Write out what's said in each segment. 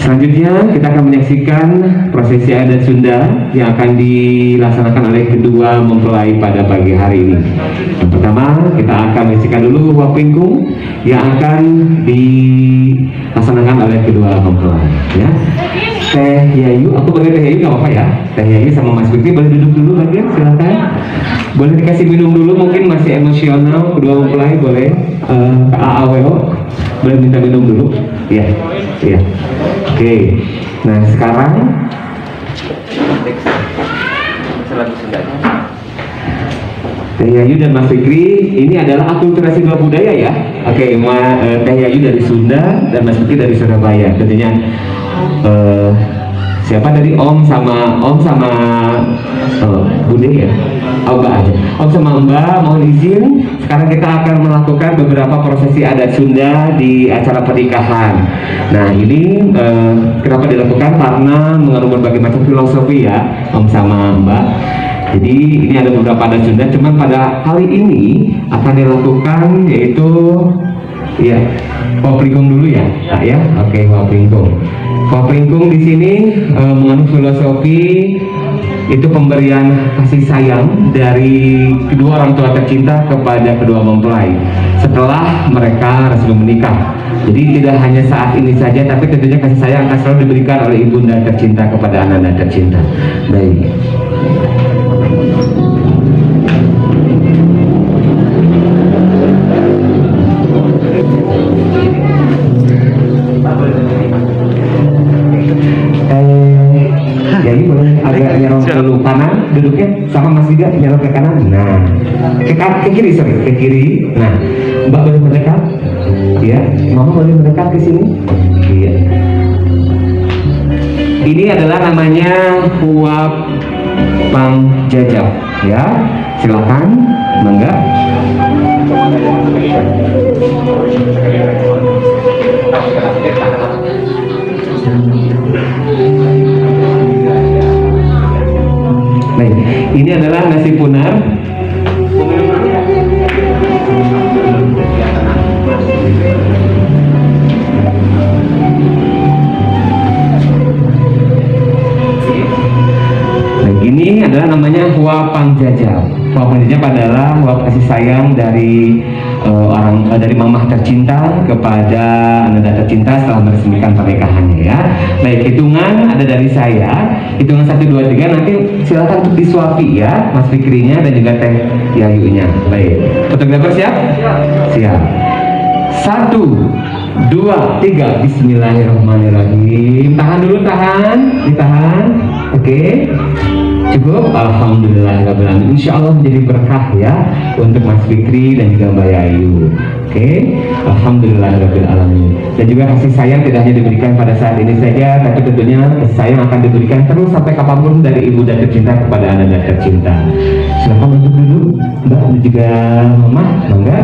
Selanjutnya kita akan menyaksikan prosesi adat Sunda yang akan dilaksanakan oleh kedua mempelai pada pagi hari ini. Yang pertama kita akan menyaksikan dulu wapingkung yang akan dilaksanakan oleh kedua mempelai. Ya. Teh Yayu, aku boleh Teh Yayu nggak apa-apa ya? Teh Yayu sama Mas Fikri boleh duduk dulu lagi, silakan. Boleh dikasih minum dulu, mungkin masih emosional kedua mempelai, boleh. AAWO boleh minta minum dulu. Iya, iya. Oke, nah sekarang Teh Yayu dan Mas Fikri ini adalah akulturasi dua budaya ya. Oke, Teh Yayu dari Sunda dan Mas Fikri dari Surabaya. Tentunya siapa dari Om sama Bude ya? Oh, Mbak aja. Om sama Mbak mohon izin. Sekarang kita akan melakukan beberapa prosesi adat Sunda di acara pernikahan. Nah ini kenapa dilakukan? Karena mengandung berbagai macam filosofi ya, Om sama Mbak. Jadi ini ada beberapa adat Sunda. Cuman pada kali ini akan dilakukan yaitu ya wapingkung dulu ya, ya. Oke, wapingkung. Wapingkung di sini mengandung filosofi itu pemberian kasih sayang dari kedua orang tua tercinta kepada kedua mempelai setelah mereka resmi menikah. Jadi tidak hanya saat ini saja, tapi tentunya kasih sayang akan selalu diberikan oleh ibunda tercinta kepada anak-anak tercinta. Baik. Jadi boleh agak nyerong dulu kanan, duduknya sama Mas juga nyerong ke kanan. Nah, ke kiri, sorry, ke kiri. Nah, Mbak boleh mendekat, ya. Mama boleh mendekat ke sini. Iya. Ini adalah namanya huap pangjajab, ya. Silakan, mangga. Baik, ini adalah nasi punar. Nah, ini adalah namanya huap pangjajab. Huap pangjajab adalah huap kasih sayang dari dari mamah tercinta kepada anak tercinta setelah meresmikan pernikahannya ya. Baik, hitungan ada dari saya, hitungan 1, 2, 3, nanti silakan untuk disuapi ya, Mas Fikrinya dan juga Teh Yayunya. Baik, fotografer siap? Siap. 1, 2, 3, Bismillahirrahmanirrahim. Tahan dulu, ditahan. Oke. Cukup, alhamdulillahirrahmanirrahim. Insya Allah menjadi berkah ya untuk Mas Fikri dan juga Mbak Yayu. Oke, alhamdulillahirrahmanirrahim. Dan juga kasih sayang tidak hanya diberikan pada saat ini saja, tapi tentunya kasih sayang akan diberikan terus sampai kapanpun dari ibu dan tercinta kepada anak dan tercinta. Silakan untuk duduk, Mbak dan juga Mama, mangga.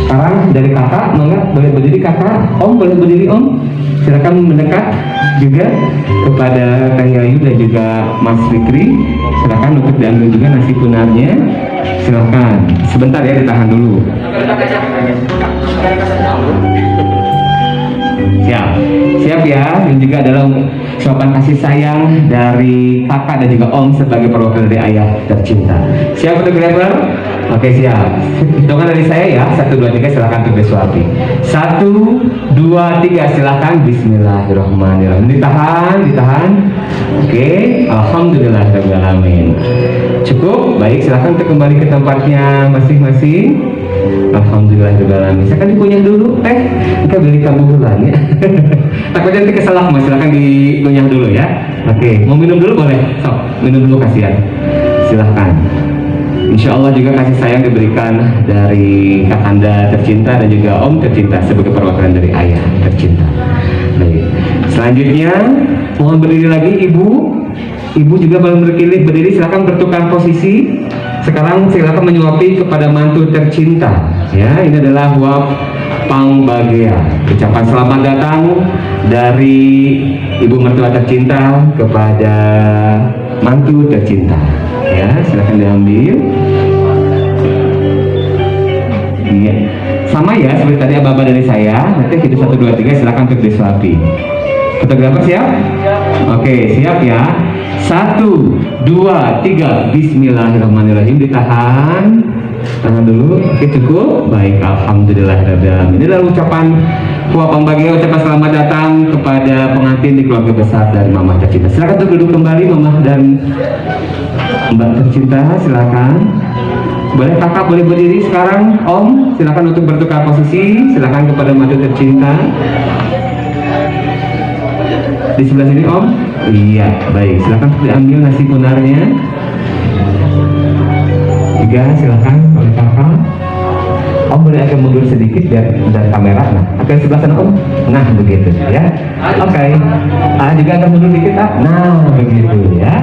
Sekarang dari kakak, mangga boleh berdiri kakak, Om boleh berdiri Om. Silakan mendekat juga kepada Teh Yayu dan juga Mas Fikri. Silakan untuk diambil juga nasi punarnya. Silakan. Sebentar ya, ditahan dulu. Siap ya. Dan juga adalah ucapan kasih sayang dari kakak dan juga Om sebagai perwakilan dari ayah tercinta. Siap fotografer? Oke, siap. Hitungan dari saya ya, 1, 2, 3 silakan untuk disuapi. 1, 2, 3 silakan. Bismillahirrahmanirrahim. Ditahan. Oke, alhamdulillahirrahmanirrahim. Cukup, baik, silakan untuk kembali ke tempatnya masing-masing. Alhamdulillahirrahmanirrahim. Silakan dikunyah dulu Teh. Kita beli kabulan ya. Takutnya nanti keselak Mas, silakan dikunyah dulu ya. Oke, mau minum dulu boleh? Sok, minum dulu kasihan. Silahkan. Insya Allah juga kasih sayang diberikan dari kakanda tercinta dan juga Om tercinta sebagai perwakilan dari ayah tercinta. Baik. Selanjutnya mohon berdiri lagi Ibu. Ibu juga boleh berdiri, silakan bertukar posisi. Sekarang silakan menyuapi kepada mantu tercinta. Ya, ini adalah huap pangbagea. Ucapan selamat datang dari ibu mertua tercinta kepada mantu tercinta. Ya, silakan diambil. Iya, sama ya seperti tadi ababa dari saya. Nanti kita 1, 2, 3 silakan untuk disuapi. Fotografer siap? Oke, siap ya. 1, 2, 3. Bismillahirrahmanirrahim. Ditahan. Tahan dulu. Oke, cukup. Baik, alhamdulillahirrahmanirrahim. Ini adalah ucapan pembagian ucapan selamat datang kepada pengantin di keluarga besar dari Mama tercinta. Silakan untuk duduk kembali Mama dan Mbak tercinta, silakan. Boleh kakak boleh berdiri sekarang. Om, silakan untuk bertukar posisi. Silakan kepada mantu tercinta. Di sebelah sini Om. Iya, baik. Silakan diambil nasi kunarnya. 3, silakan oleh kakak. Om boleh agak mundur sedikit dari kamera. Nah, agak sebelah sana Om. Nah, begitu ya. Oke. Juga agak mundur dikit. Nah, begitu ya.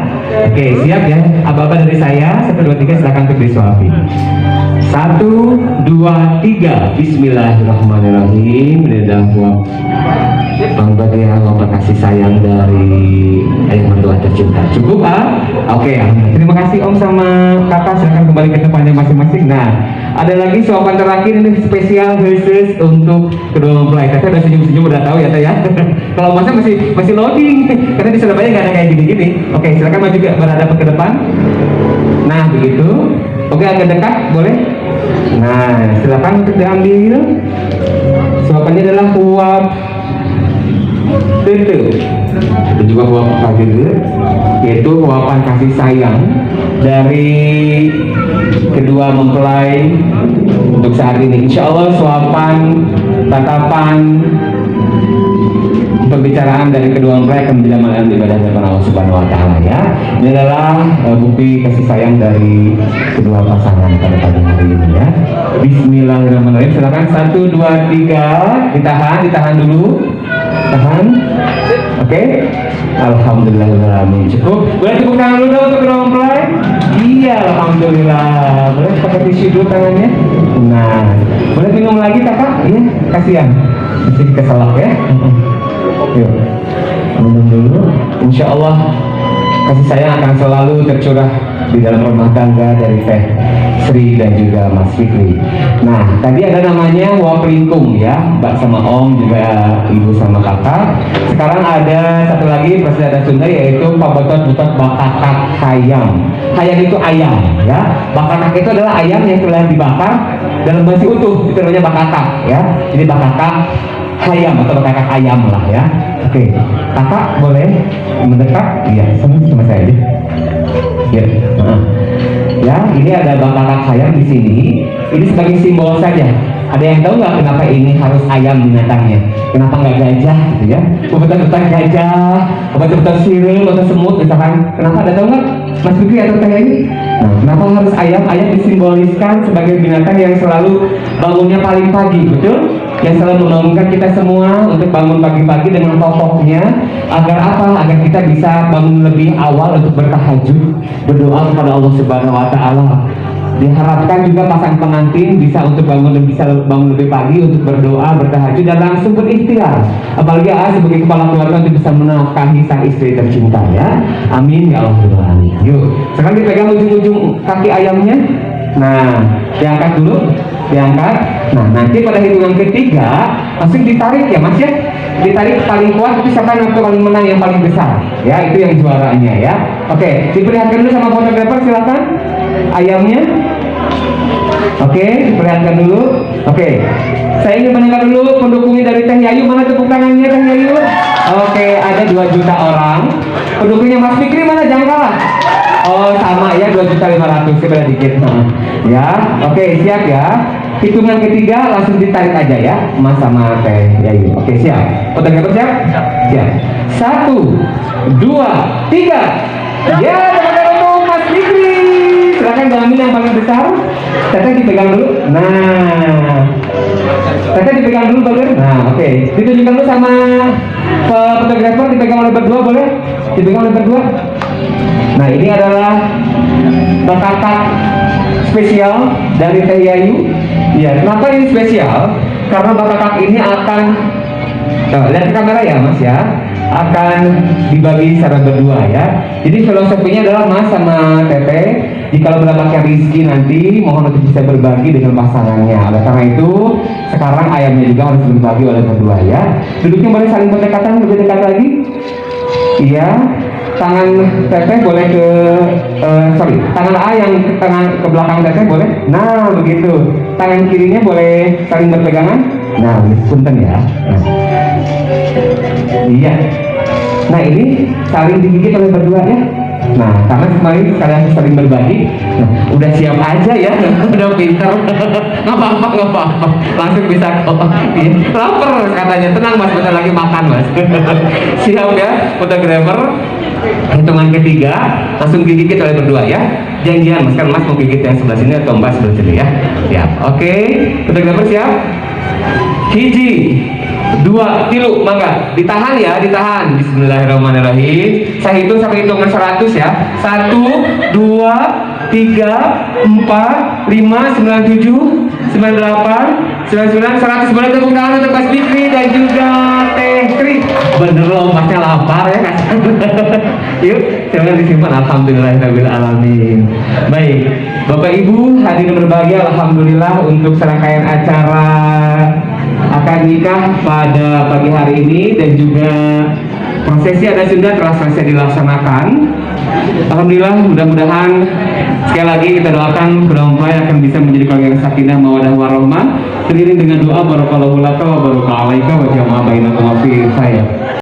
Oke, siap ya. Aba-aba dari saya. 1, 2, 3. Silakan untuk disuapi. 1, 2, 3. Bismillahirrahmanirrahim. Bang Bagia ngobrol kasih sayang dari ayah mertua tercinta. Cukup Oke, terima kasih Om sama kakak. Silakan kembali ke tempatnya masing-masing. Nah, ada lagi suapan terakhir ini spesial khusus untuk kedua mempelai. Teteh udah senyum-senyum, udah tahu ya Teh ya. Kalau masa masih loading karena di Surabaya nggak ada kayak gini-gini. Oke, silakan maju berhadap ke depan. Nah, begitu. Oke, agak dekat boleh. Nah, silakan untuk diambil. Suapannya adalah uap tentu dan juga uap kadir, yaitu uapan kasih sayang dari kedua mempelai untuk saat ini. Insya Allah suapan, tatapan, pembicaraan dari kedua mempelai akan menjadi amalan ibadah dari Allah Subhanahu Wa Taala ya. Ini adalah bukti kasih sayang dari kedua pasangan pada pagi hari ini ya. Bismillahirrahmanirrahim. Silakan 1, 2, 3. Ditahan dulu. Tahan. Oke. Alhamdulillahirrahmanirrahim. Cukup. Boleh tepuk tangan dulu dong untuk kedua mempelai. Iya, alhamdulillah. Boleh pakai tisu dulu tangannya. Nah, boleh minum lagi kakak? Iya, kasihan. Masih keselak ya. Yuk, minum dulu. Insya Allah kasih sayang akan selalu tercurah di dalam rumah tangga dari Teh Sri dan juga Mas Fikri. Nah, tadi ada namanya uap lingkung ya, Mbak sama Om, juga Ibu sama Kakak. Sekarang ada satu lagi persediaan Sunda, yaitu pabetot-betot bakakak hayam. Hayam itu ayam ya. Bakakak itu adalah ayam yang telah dibakar dalam masih utuh, itu namanya bakakak ya. Jadi bakakak hayam atau bakakak ayam lah ya. Oke, kakak boleh mendekat? Iya, sama saya deh. Ya, ya, ini ada bakakak ayam di sini. Ini sebagai simbol saja. Ada yang tahu nggak kenapa ini harus ayam binatangnya? Kenapa nggak gajah gitu ya? Betul-betul gajah, betul-betul siril atau semut misalkan. Kenapa? Ada tahu nggak Mas Fikri atau Teh ini? Nah, kenapa harus ayam? Ayam disimboliskan sebagai binatang yang selalu bangunnya paling pagi, betul? Yang selalu membangunkan kita semua untuk bangun pagi-pagi dengan pokoknya agar apa? Agar kita bisa bangun lebih awal untuk bertahajud, berdoa kepada Allah Subhanahu Wa Taala. Diharapkan juga pasangan pengantin bisa untuk bangun lebih pagi untuk berdoa, bertahajud dan langsung berikhtiar. Apalagi sebagai kepala keluarga untuk bisa menafkahi sang istri tercinta ya. Amin ya Allah. Yuk, sekarang dipegang ujung-ujung kaki ayamnya. Nah, diangkat dulu, diangkat. Nah, nanti pada hitungan ketiga langsung ditarik ya Mas ya. Ditarik paling kuat, itu siapa yang paling menang, yang paling besar ya, itu yang juaranya ya. Oke, diperlihatkan dulu sama fotografer, silakan ayamnya. Oke, diperlihatkan dulu. Oke, saya ingin mendengar dulu pendukungnya dari Teh Yayu. Mana tepuk tangannya Teh Yayu? Oke, ada 2 juta orang. Pendukungnya Mas Fikri mana? Jangan kalah. Oh sama ya, 2.500.000, sebelah dikit. Ya, oke, siap ya. Hitungan ketiga langsung ditarik aja ya, Mas sama Teh Yayu. Oke, siap. Fotografer siap? Siap. 1, 2, 3. Ya, teman-teman untuk Mas Fikri. Silakan diambil yang paling besar. Teteh dipegang dulu. Nah, Teteh dipegang dulu bagian. Nah, oke. Ditunjukkan dulu sama fotografer, dipegang oleh berdua boleh? Dipegang oleh berdua. Nah, ini adalah bakakak spesial dari Teh Yayu. Ya, kenapa ini spesial? Karena bakakak ini akan lihat ke kamera ya Mas ya, akan dibagi secara berdua ya. Jadi filosofinya adalah Mas sama Teteh Jika mendapatkan rezeki nanti, mohon untuk bisa berbagi dengan pasangannya. Oleh karena itu, sekarang ayamnya juga harus berbagi oleh berdua ya. Duduknya boleh saling berdekatan, lebih dekat lagi. Iya. Tangan teteh boleh tangan A yang ke belakang teteh boleh. Nah, begitu. Tangan kirinya boleh saling berpegangan. Nah, punten ya. Nah. Iya. Nah, ini saling digigit oleh berdua ya. Nah, karena kemarin kalian saling berbagi, nah, udah siap aja ya, udah pinter, nggak apa-apa, langsung bisa kok. Iya, lapar katanya, tenang mas, bentar lagi makan mas. Siap ya, fotografer. Hitungan ketiga, langsung digigit oleh berdua ya. Janjian mas, kan mas mau gigit yang sebelah sini atau mbak sebelah sini ya. Siap, oke, fotografer siap. Hiji, dua, tilu, mangga, ditahan ya, ditahan. Bismillahirrahmanirrahim. Saya hitung sampai hitungan 100 ya. 1, 2, 3, 4, 5, 97, 98, 99, 100. Boleh tepuk tangan untuk Mas Fikri dan juga Teh Tri. Bener loh, masnya lapar ya kan? Yuk, jangan disimpan. Alhamdulillahirrahmanirrahim. Baik, Bapak Ibu hadirin berbahagia, alhamdulillah untuk serangkaian acara akad nikah pada pagi hari ini dan juga prosesi adat Sunda telah selesai dilaksanakan. Alhamdulillah, mudah-mudahan sekali lagi kita doakan kedua mempelai akan bisa menjadi keluarga yang sakinah mawaddah warahmah, terdiri dengan doa barakallahu laka wa baraka alaika wa jama'a bainakum fi khair.